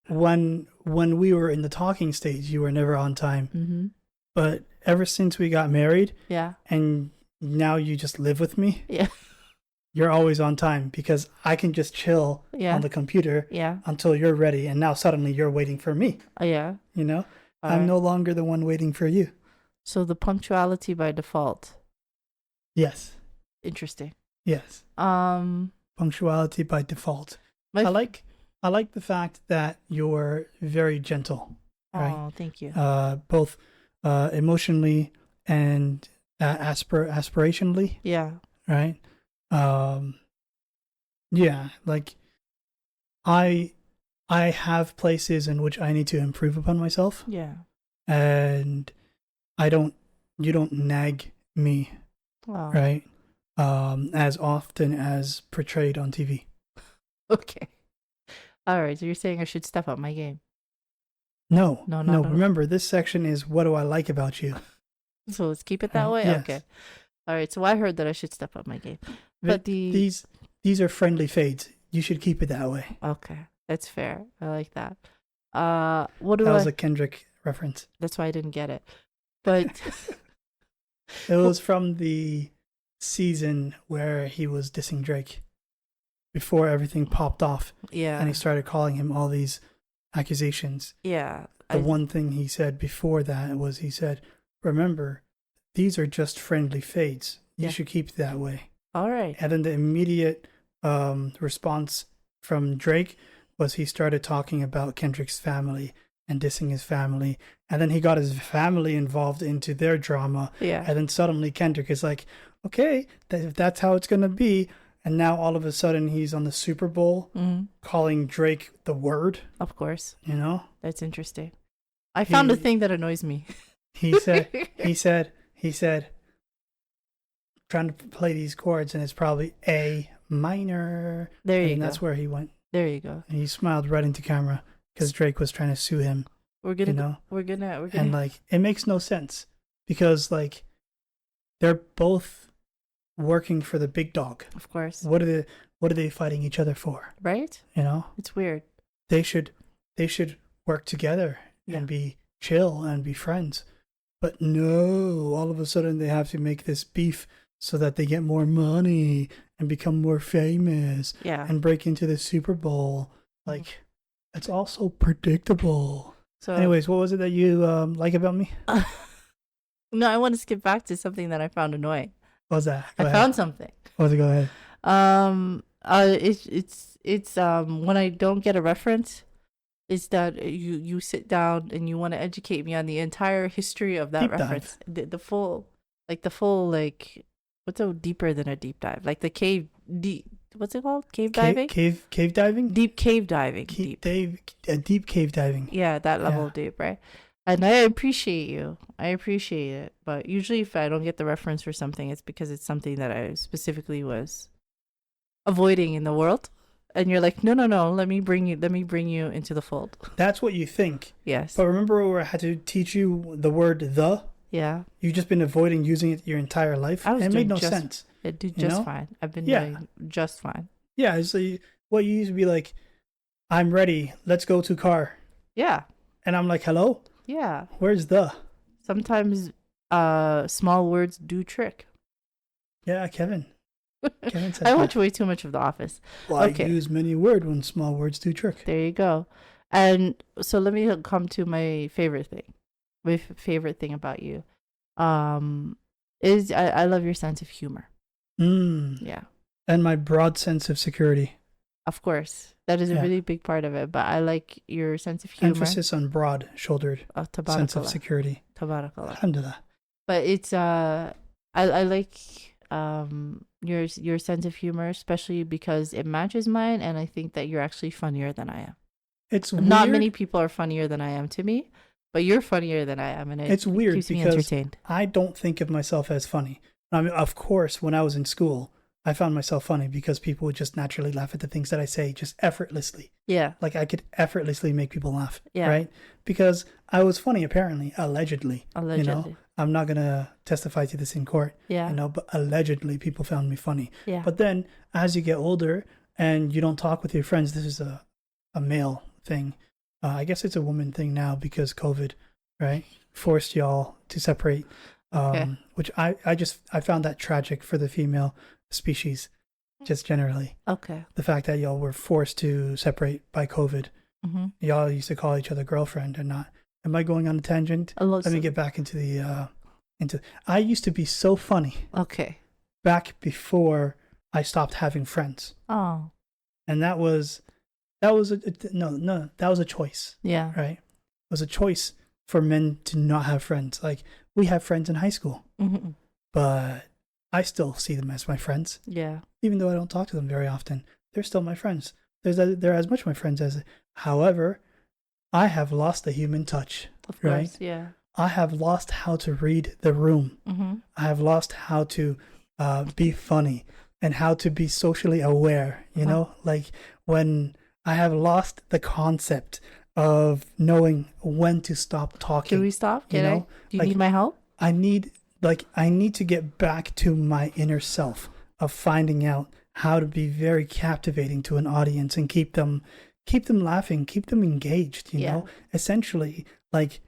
S2: when we were in the talking stage, you were never on time.
S1: Mm-hmm.
S2: But ever since we got married,
S1: yeah,
S2: and now you just live with me,
S1: yeah,
S2: you're always on time because I can just chill
S1: yeah,
S2: on the computer
S1: yeah,
S2: until you're ready, and now suddenly you're waiting for me.
S1: Yeah.
S2: You know,
S1: All
S2: I'm
S1: right.
S2: no longer the one waiting for you.
S1: So the punctuality by default.
S2: Yes.
S1: Interesting.
S2: Yes. Punctuality by default. I like the fact that you're very gentle. Right?
S1: Oh, thank you.
S2: Both emotionally and aspirationally.
S1: Yeah.
S2: Right. Yeah. Like I have places in which I need to improve upon myself.
S1: Yeah.
S2: And you don't nag me.
S1: Wow.
S2: Right. As often as portrayed on TV.
S1: Okay. All right. So you're saying I should step up my game?
S2: No.
S1: No.
S2: Remember, this section is what do I like about you?
S1: So let's keep it that way.
S2: Yes.
S1: Okay. All right. So I heard that I should step up my game, but
S2: these are friendly fades. You should keep it that way.
S1: Okay, that's fair. I like that. That
S2: was a Kendrick reference.
S1: That's why I didn't get it. But
S2: it was from the season where he was dissing Drake before everything popped off.
S1: Yeah.
S2: And he started calling him all these accusations.
S1: Yeah.
S2: The one thing he said before that was he said, remember, these are just friendly fades. You should keep it that way.
S1: All right.
S2: And then the immediate response from Drake was he started talking about Kendrick's family and dissing his family. And then he got his family involved into their drama.
S1: Yeah.
S2: And then suddenly Kendrick is like, okay, if that's how it's going to be. And now all of a sudden he's on the Super Bowl calling Drake the word.
S1: Of course.
S2: You know?
S1: That's interesting. I found a thing that annoys me.
S2: He said, trying to play these chords and it's probably A minor.
S1: There you go.
S2: And that's where he went.
S1: There you go.
S2: And he smiled right into camera because Drake was trying to sue him.
S1: We're gonna.
S2: And like, it makes no sense because like, they're both working for the big dog.
S1: Of course.
S2: What are they fighting each other for?
S1: Right?
S2: You know?
S1: It's weird.
S2: They should work together and be chill and be friends. But no, all of a sudden they have to make this beef so that they get more money and become more famous.
S1: Yeah.
S2: And break into the Super Bowl. Like, it's all so predictable. So anyways, what was it that you like about me?
S1: No, I want to skip back to something that I found annoying.
S2: What was that?
S1: I found something.
S2: What was it? Go ahead.
S1: It's when I don't get a reference, is that you sit down and you want to educate me on the entire history of that
S2: Deep
S1: reference. The full what's so deeper than a deep dive? Like the cave deep. What's it called? Cave diving?
S2: Cave diving?
S1: Deep cave diving.
S2: Deep cave diving.
S1: Yeah, that level of deep, right? And I appreciate you. I appreciate it. But usually if I don't get the reference for something, it's because it's something that I specifically was avoiding in the world. And you're like, no, let me bring you into the fold.
S2: That's what you think.
S1: Yes.
S2: But remember where I had to teach you the word the?
S1: Yeah.
S2: You've just been avoiding using it your entire life. It made no sense.
S1: It did just fine. I've been doing just fine.
S2: Yeah. So what you used to be like, I'm ready. Let's go to car.
S1: Yeah. And
S2: I'm like, hello?
S1: Yeah.
S2: Where's the?
S1: Sometimes small words do trick.
S2: Yeah, Kevin said
S1: I watch way too much of The Office.
S2: Well, I use many words when small words do trick.
S1: There you go. And so let me come to my favorite thing. My favorite thing about you is I love your sense of humor. Yeah. And
S2: my broad sense of security.
S1: Of course. That is a really big part of it. But I like your sense of humor.
S2: Emphasis on broad-shouldered sense of security.
S1: Tabarakallah.
S2: Alhamdulillah.
S1: But it's I like your sense of humor, especially because it matches mine, and I think that you're actually funnier than I am.
S2: It's
S1: Not
S2: weird.
S1: many people are funnier than I am to me, but you're funnier than I am, and
S2: It's weird
S1: keeps me
S2: because
S1: entertained.
S2: I don't think of myself as funny. I mean, of course, when I was in school, I found myself funny because people would just naturally laugh at the things that I say just effortlessly.
S1: Yeah.
S2: Like I could effortlessly make people laugh,
S1: Yeah.
S2: right? Because I was funny, apparently, allegedly.
S1: Allegedly.
S2: I'm not going to testify to this in court,
S1: Yeah.
S2: but allegedly people found me funny.
S1: Yeah.
S2: But then as you get older and you don't talk with your friends, this is a male thing. I guess it's a woman thing now because COVID, right, forced y'all to separate,
S1: Okay.
S2: which I found that tragic for the female species, just generally.
S1: Okay.
S2: The fact that y'all were forced to separate by COVID.
S1: Mm-hmm.
S2: Y'all used to call each other girlfriend and not. Am I going on a tangent? Let me get back into the I used to be so funny.
S1: Okay.
S2: Back before I stopped having friends.
S1: Oh.
S2: And that was that was a choice.
S1: Yeah.
S2: Right? It was a choice for men to not have friends. Like, we have friends in high school,
S1: Mm-hmm.
S2: but I still see them as my friends.
S1: Yeah.
S2: Even though I don't talk to them very often, they're still my friends. They're as much my friends as. However, I have lost the human touch.
S1: Of course.
S2: Right?
S1: Yeah.
S2: I have lost how to read the room.
S1: Mm-hmm.
S2: I have lost how to be funny and how to be socially aware. You know, like when I have lost the concept of knowing when to stop talking.
S1: Can we stop? Do you need my help?
S2: I need to get back to my inner self of finding out how to be very captivating to an audience and keep them laughing, keep them engaged, you know? Essentially, like,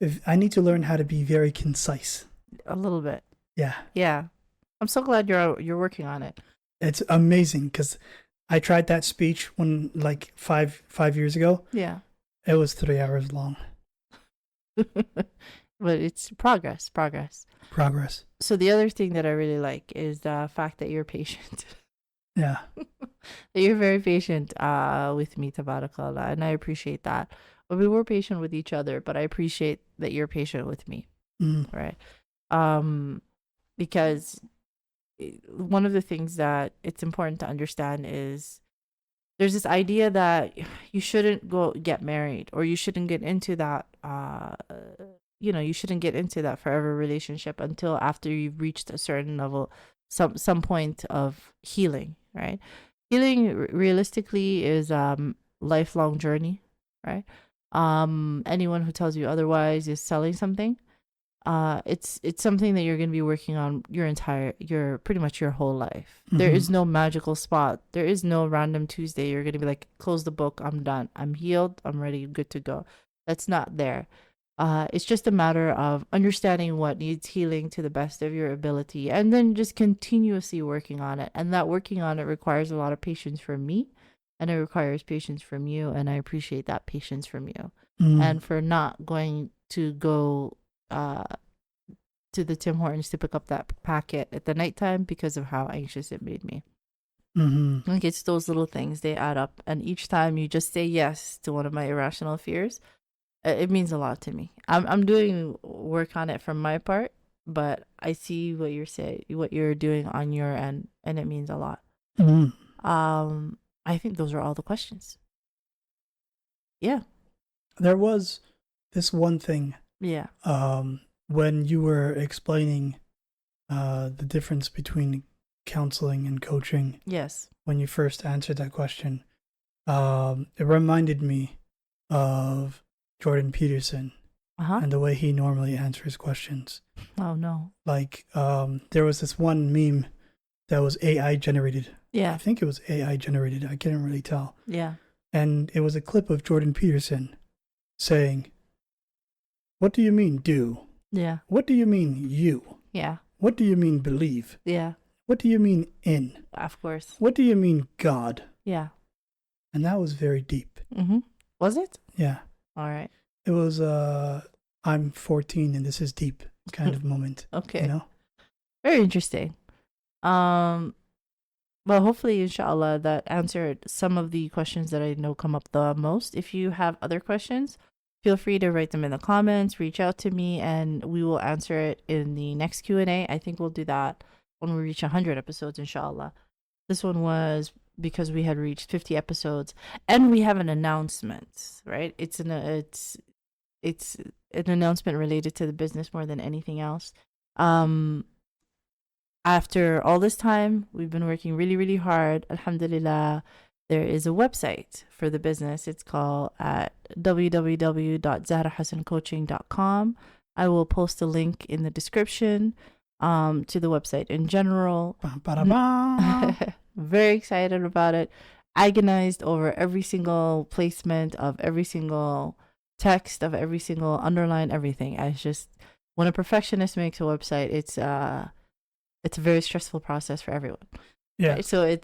S2: if I need to learn how to be very concise.
S1: A little bit.
S2: Yeah.
S1: Yeah. I'm so glad you're working on it.
S2: It's amazing because I tried that speech when, like, five years ago.
S1: Yeah.
S2: It was 3 hours long.
S1: But it's progress.
S2: Progress.
S1: So the other thing that I really like is the fact that you're patient.
S2: Yeah.
S1: That you're very patient with me, Jazaa K'Allah, and I appreciate that. But we were patient with each other, but I appreciate that you're patient with me. Right? Because one of the things that it's important to understand is there's this idea that you shouldn't go get married, or you shouldn't get into that you shouldn't get into that forever relationship until after you've reached a certain level, some point of healing, right? Healing realistically is lifelong journey, right? Anyone who tells you otherwise is selling something. It's something that you're going to be working on your pretty much your whole life.
S2: Mm-hmm.
S1: There is no magical spot. There is no random Tuesday you're going to be like, close the book, I'm done, I'm healed, I'm ready, good to go. That's not there. It's just a matter of understanding what needs healing to the best of your ability, and then just continuously working on it. And that working on it requires a lot of patience from me, and it requires patience from you, and I appreciate that patience from you. And for not going to go to the Tim Hortons to pick up that packet at the nighttime because of how anxious it made me. Like, it's those little things, they add up, and each time you just say yes to one of my irrational fears, it means a lot to me. I'm doing work on it from my part, but I see what you're doing on your end, and it means a lot. I think those are all the questions. Yeah.
S2: There was this one thing.
S1: Yeah.
S2: When you were explaining the difference between counseling and coaching.
S1: Yes.
S2: When you first answered that question, it reminded me of Jordan Peterson and the way he normally answers questions.
S1: Oh no.
S2: Like, there was this one meme that was AI generated.
S1: Yeah.
S2: I think it was AI generated. I can't really tell.
S1: Yeah.
S2: And it was a clip of Jordan Peterson saying, "What do you mean do?
S1: Yeah.
S2: What do you mean you?
S1: Yeah.
S2: What do you mean believe?
S1: Yeah.
S2: What do you mean in?
S1: Of course.
S2: What do you mean God?"
S1: Yeah.
S2: And that was very deep.
S1: Was it?
S2: Yeah.
S1: All right.
S2: It was I'm 14 and this is deep kind of moment.
S1: Okay.
S2: You know?
S1: Very interesting. Well, hopefully, In Shaa Allah, that answered some of the questions that I know come up the most. If you have other questions, feel free to write them in the comments, reach out to me, and we will answer it in the next Q&A. I think we'll do that when we reach 100 episodes, In Shaa Allah. This one was because we had reached 50 episodes, and we have an announcement, right? It's an announcement related to the business more than anything else. Um, After all this time, we've been working really, really hard. Alhamdulillah, there is a website for the business. It's called at www.zahrahasancoaching.com. I will post a link in the description to the website in general. Very excited about it. Agonized over every single placement of every single text, of every single underline, everything. I just, when a perfectionist makes a website, it's a very stressful process for everyone.
S2: Yeah.
S1: Right? So I'm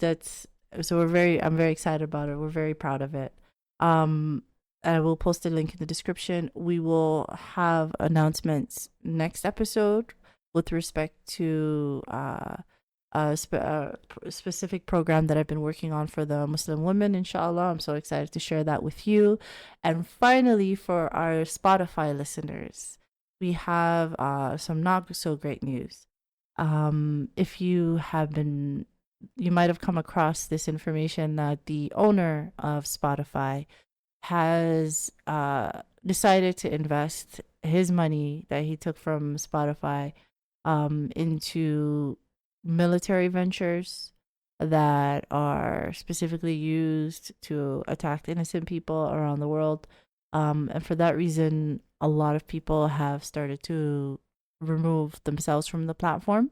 S1: very excited about it. We're very proud of it. I will post a link in the description. We will have announcements next episode with respect to a specific program that I've been working on for the Muslim women, In Shaa Allah. I'm so excited to share that with you. And finally, for our Spotify listeners, we have some not so great news. If you might have come across this information that the owner of Spotify has decided to invest his money that he took from Spotify into military ventures that are specifically used to attack innocent people around the world. And for that reason, a lot of people have started to remove themselves from the platform,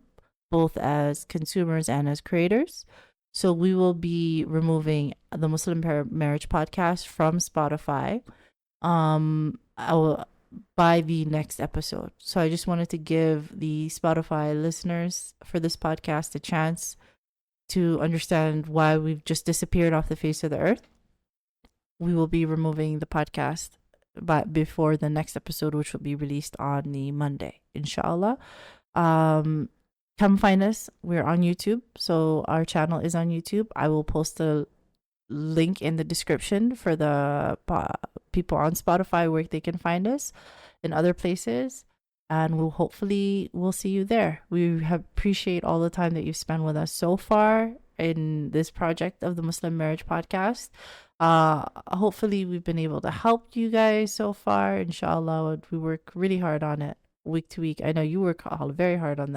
S1: both as consumers and as creators. So we will be removing the Muslim Marriage Podcast from Spotify by the next episode. So I just wanted to give the Spotify listeners for this podcast a chance to understand why we've just disappeared off the face of the earth. We will be removing the podcast before the next episode, which will be released on the Monday, In Shaa Allah. Come find us. We're on YouTube, so our channel is on YouTube. I will post a link in the description for the people on Spotify where they can find us in other places, and we'll see you there. We appreciate all the time that you've spent with us so far in this project of the Muslim Marriage Podcast. Hopefully we've been able to help you guys so far. Inshallah, we work really hard on it week to week. I know you work very hard on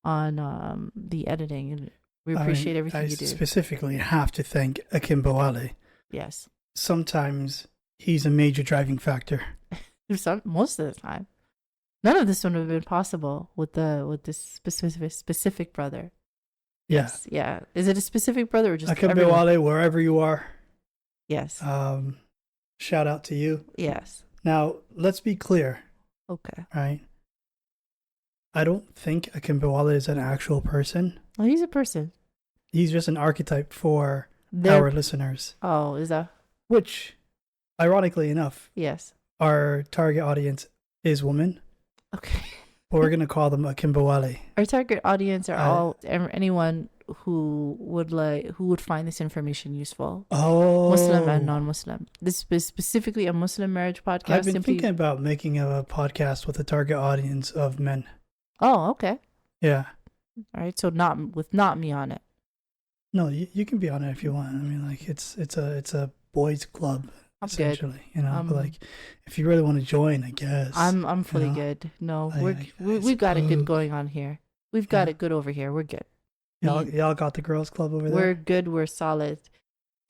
S1: the editing, and we appreciate everything you do.
S2: I specifically have to thank Akim Bawali.
S1: Yes.
S2: Sometimes he's a major driving factor.
S1: Most of the time. None of this would have been possible with this specific brother.
S2: Yeah.
S1: Yes. Yeah. Is it a specific brother or just
S2: Akim
S1: everyone?
S2: Bawali, wherever you are.
S1: Yes.
S2: Shout out to you.
S1: Yes.
S2: Now, let's be clear.
S1: Okay.
S2: Right? I don't think Akim Bawali is an actual person.
S1: Well, he's a person.
S2: He's just an archetype for our listeners.
S1: Oh, is that?
S2: Which, ironically enough,
S1: yes,
S2: our target audience is women.
S1: Okay.
S2: But we're going to call them Akim Bawali.
S1: Our target audience are anyone who would find this information useful.
S2: Oh.
S1: Muslim and non-Muslim. This is specifically a Muslim marriage podcast.
S2: I've been thinking about making a podcast with a target audience of men.
S1: Oh, okay.
S2: Yeah.
S1: All right. So not me on it.
S2: No, you can be on it if you want. I mean, like it's a boys' club.
S1: I'm
S2: essentially,
S1: good.
S2: You know, but like if you really want to join, I guess.
S1: I'm fully good. No, we've got it good going on here. We've got it good over here. We're good.
S2: Y'all got the girls' club over there.
S1: We're good. We're solid.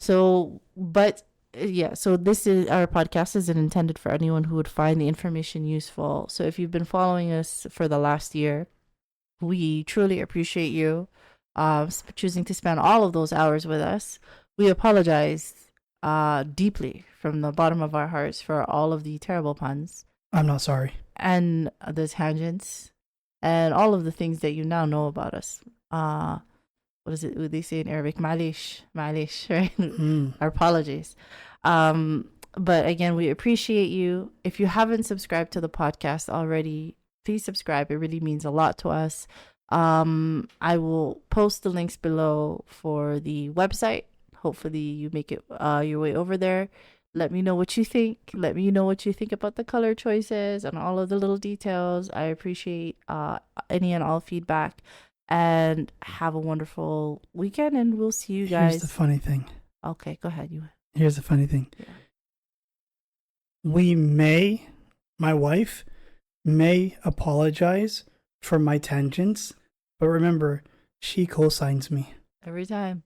S1: So, but yeah. So this is our podcast isn't intended for anyone who would find the information useful. So if you've been following us for the last year, we truly appreciate you choosing to spend all of those hours with us. We apologize deeply from the bottom of our hearts for all of the terrible puns.
S2: I'm not sorry. And
S1: the tangents and all of the things that you now know about us. What is it? What they say in Arabic? Malish, right? Our apologies. But again, we appreciate you. If you haven't subscribed to the podcast already, please subscribe. It really means a lot to us. I will post the links below for the website. Hopefully you make it your way over there. Let me know what you think. Let me know what you think about the color choices and all of the little details. I appreciate any and all feedback. and have a wonderful weekend. And we'll see you guys.
S2: Here's the funny thing.
S1: Okay, go ahead.
S2: Here's the funny thing.
S1: Yeah.
S2: My wife may apologize for my tangents, but remember, she co-signs me.
S1: Every time.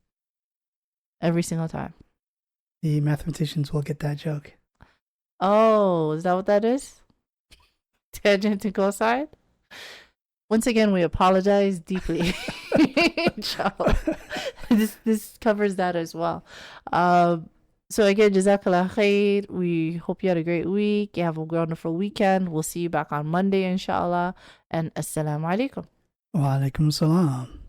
S1: Every single time.
S2: The mathematicians will get that joke.
S1: Oh, is that what that is? Tangent to cosine? Once again, we apologize deeply. Inshallah. This covers that as well. So again, Jazaa K'Allah Khayr. We hope you had a great week. You have a wonderful weekend. We'll see you back on Monday, inshallah. And assalamu alaikum.
S2: Wa alaikum salam.